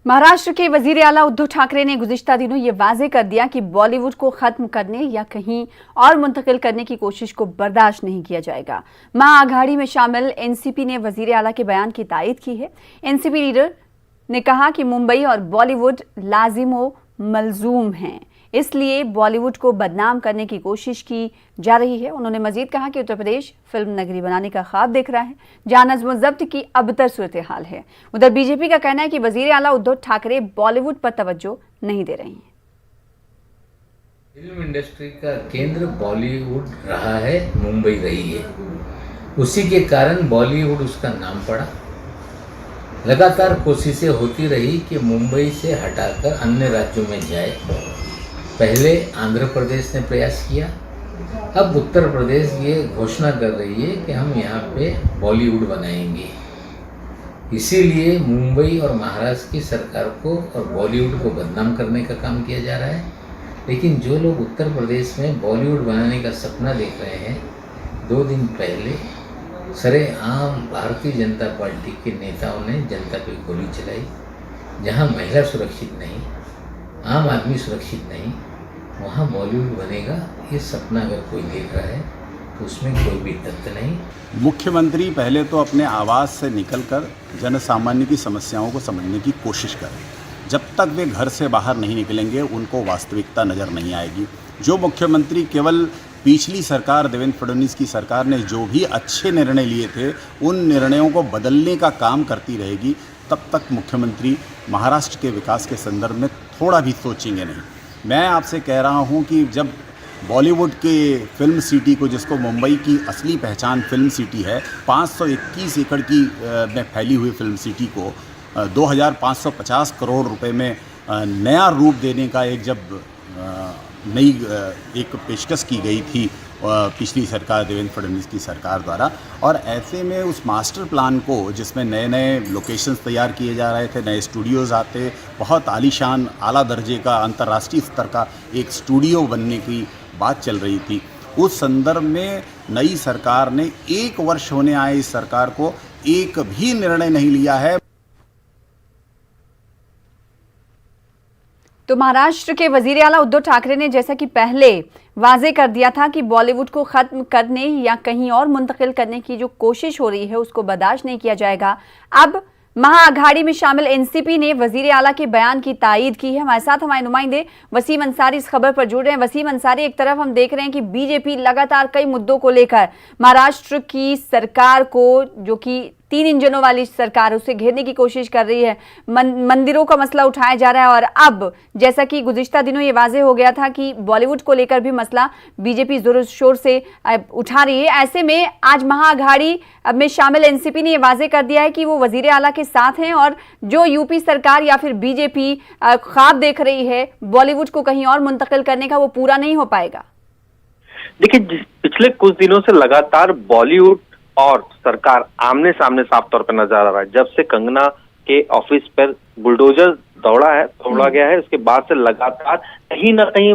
महाराष्ट्र के वजीर आला उद्धव ठाकरे ने गुज़िश्ता दिनों ये वाज़ेह कर दिया कि बॉलीवुड को खत्म करने या कहीं और मुंतकिल करने की कोशिश को बर्दाश्त नहीं किया जाएगा। महाआघाड़ी में शामिल एनसीपी ने वजीर आला के बयान की तायद की है। एनसीपी लीडर ने कहा कि मुंबई और बॉलीवुड लाजिमो मलजूम हैं, इसलिए बॉलीवुड को बदनाम करने की कोशिश की जा रही है। उन्होंने मजीद कहा कि उत्तर प्रदेश फिल्म नगरी बनाने का ख्वाब देख रहा है, जहां नज़्म ज़ब्त की अबतर सूरत हाल है। उधर बीजेपी का कहना है कि वजीर आला उद्धव ठाकरे बॉलीवुड पर तवज्जो नहीं दे रहे हैं। फिल्म इंडस्ट्री का केंद्र बॉलीवुड रहा है, मुंबई रही है। उसी के कारण बॉलीवुड उसका नाम पड़ा। लगातार कोशिशें होती रही कि मुंबई से हटाकर अन्य राज्यों में जाए। पहले आंध्र प्रदेश ने प्रयास किया, अब उत्तर प्रदेश ये घोषणा कर रही है कि हम यहाँ पे बॉलीवुड बनाएंगे। इसीलिए मुंबई और महाराष्ट्र की सरकार को और बॉलीवुड को बदनाम करने का काम किया जा रहा है। लेकिन जो लोग उत्तर प्रदेश में बॉलीवुड बनाने का सपना देख रहे हैं, 2 दिन पहले सरेआम भारतीय जनता पार्टी के नेताओं ने जनता पे गोली चलाई। जहाँ महिला सुरक्षित नहीं, आम आदमी सुरक्षित नहीं, वहाँ बॉलीवुड बनेगा, ये सपना अगर कोई देख रहा है तो उसमें कोई भी तथ्य नहीं। मुख्यमंत्री पहले तो अपने आवास से निकलकर जन सामान्य की समस्याओं को समझने की कोशिश करें। जब तक वे घर से बाहर नहीं निकलेंगे, उनको वास्तविकता नज़र नहीं आएगी। जो मुख्यमंत्री केवल पिछली सरकार देवेंद्र फडणवीस की सरकार ने जो भी अच्छे निर्णय लिए थे, उन निर्णयों को बदलने का काम करती रहेगी, तब तक मुख्यमंत्री महाराष्ट्र के विकास के संदर्भ में थोड़ा भी सोचेंगे नहीं। मैं आपसे कह रहा हूं कि जब बॉलीवुड के फिल्म सिटी को, जिसको मुंबई की असली पहचान फिल्म सिटी है, 521 एकड़ की में फैली हुई फिल्म सिटी को 2550 करोड़ रुपए में नया रूप देने का नई एक पेशकश की गई थी पिछली सरकार देवेंद्र फडणवीस की सरकार द्वारा। और ऐसे में उस मास्टर प्लान को, जिसमें नए नए लोकेशंस तैयार किए जा रहे थे, नए स्टूडियोज़ आते, बहुत आलीशान आला दर्जे का अंतर्राष्ट्रीय स्तर का एक स्टूडियो बनने की बात चल रही थी, उस संदर्भ में नई सरकार ने 1 वर्ष होने आए इस सरकार को एक भी निर्णय नहीं लिया है। तो महाराष्ट्र के वजीर आला उद्धव ठाकरे ने जैसा कि पहले वाज़ेह कर दिया था कि बॉलीवुड को खत्म करने या कहीं और मुंतकिल करने की जो कोशिश हो रही है उसको बर्दाश्त नहीं किया जाएगा। अब महाआघाड़ी में शामिल एनसीपी ने वजीर आला के बयान की तायद की है। हमारे साथ हमारे नुमाइंदे वसीम अंसारी इस खबर पर जुड़ रहे हैं। वसीम अंसारी, एक तरफ हम देख रहे हैं कि बीजेपी लगातार कई मुद्दों को लेकर महाराष्ट्र की सरकार को, जो कि 3 इंजनों वाली सरकार, उसे घेरने की कोशिश कर रही है। मंदिरों का मसला उठाया जा रहा है और अब जैसा कि गुज़िश्ता दिनों ये वाज़ेह हो गया था कि बॉलीवुड को लेकर भी मसला बीजेपी जोर शोर से उठा रही है। ऐसे में आज महाआघाड़ी में शामिल एनसीपी ने ये वाज़ेह कर दिया है कि वो वजीर आला के साथ हैं और जो यूपी सरकार या फिर बीजेपी ख्वाब देख रही है बॉलीवुड को कहीं और मुंतकिल करने का, वो पूरा नहीं हो पाएगा। देखिए, पिछले कुछ दिनों से लगातार बॉलीवुड और सरकार आमने सामने साफ तौर पर नजर आ रहा है। जब से कंगना के ऑफिस पर बुलडोजर दौड़ा गया है, उसके बाद से लगातार कहीं ना कहीं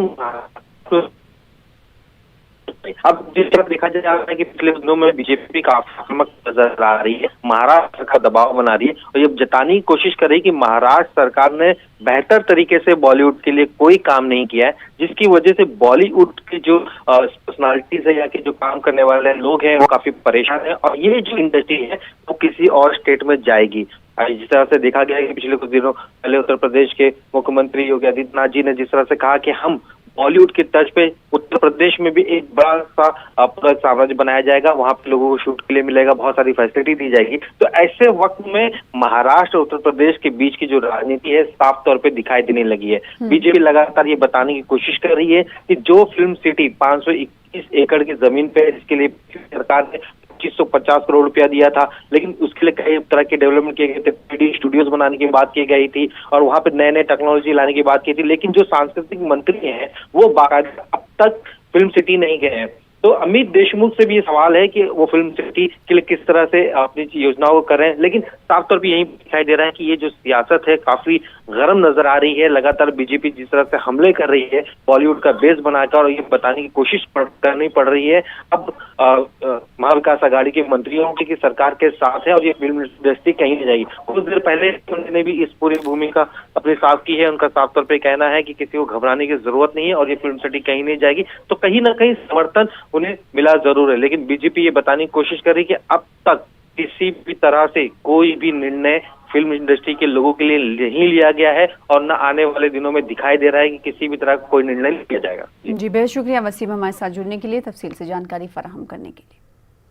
अब जिस तरह देखा जा रहा है कि पिछले दिनों में बीजेपी काफी आक्रामक नजर आ रही है, महाराष्ट्र का दबाव बना रही है और ये जताने की कोशिश कर रही है कि महाराष्ट्र सरकार ने बेहतर तरीके से बॉलीवुड के लिए कोई काम नहीं किया है, जिसकी वजह से बॉलीवुड के जो पर्सनालिटीज है या कि जो काम करने वाले लोग हैं वो काफी परेशान है और ये जो इंडस्ट्री है वो किसी और स्टेट में जाएगी। जिस तरह से देखा गया है कि पिछले कुछ दिनों पहले उत्तर प्रदेश के मुख्यमंत्री योगी आदित्यनाथ जी ने जिस तरह से कहा कि हम बॉलीवुड की तर्ज पे उत्तर प्रदेश में भी एक बड़ा सा पूरा साम्राज्य बनाया जाएगा, वहां पे लोगों को शूट के लिए मिलेगा, बहुत सारी फैसिलिटी दी जाएगी। तो ऐसे वक्त में महाराष्ट्र और उत्तर प्रदेश के बीच की जो राजनीति है साफ तौर पे दिखाई देने लगी है। बीजेपी लगातार ये बताने की कोशिश कर रही है कि जो फिल्म सिटी 521 एकड़ की जमीन पे, इसके लिए सरकार ने 2550 करोड़ रुपया दिया था, लेकिन उसके लिए कई तरह के डेवलपमेंट किए गए थे, 3D स्टूडियोज बनाने की बात की गई थी और वहां पे नए नए टेक्नोलॉजी लाने की बात की थी। लेकिन जो सांस्कृतिक मंत्री हैं वो बाकायदा अब तक फिल्म सिटी नहीं गए हैं। तो अमित देशमुख से भी ये सवाल है कि वो फिल्म सिटी के लिए किस तरह से अपनी योजनाओं को कर रहे हैं, लेकिन साफ तौर पर यही दिखाई दे रहा है कि ये जो सियासत है काफी गर्म नजर आ रही है। लगातार बीजेपी जिस तरह से हमले कर रही है बॉलीवुड का बेस बनाकर, और ये बताने की कोशिश करनी पड़ रही है अब महाविकास आघाड़ी के मंत्रियों की सरकार के साथ है और ये फिल्म इंडस्ट्री कहीं नहीं जाएगी। कुछ देर पहले उन्होंने भी इस पूरी भूमिका अपनी साफ की है। उनका साफ तौर पे कहना है कि किसी को घबराने की जरूरत नहीं है और ये फिल्म सिटी कहीं नहीं जाएगी। तो कहीं ना कहीं समर्थन उन्हें मिला जरूर है, लेकिन बीजेपी ये बताने की कोशिश कर रही है कि अब तक किसी भी तरह से कोई भी निर्णय फिल्म इंडस्ट्री के लोगों के लिए नहीं लिया गया है और न आने वाले दिनों में दिखाई दे रहा है कि किसी भी तरह का कोई निर्णय लिया जाएगा। जी बेहद शुक्रिया वसीम, हमारे साथ जुड़ने के लिए, तफसील से जानकारी फराहम करने के लिए।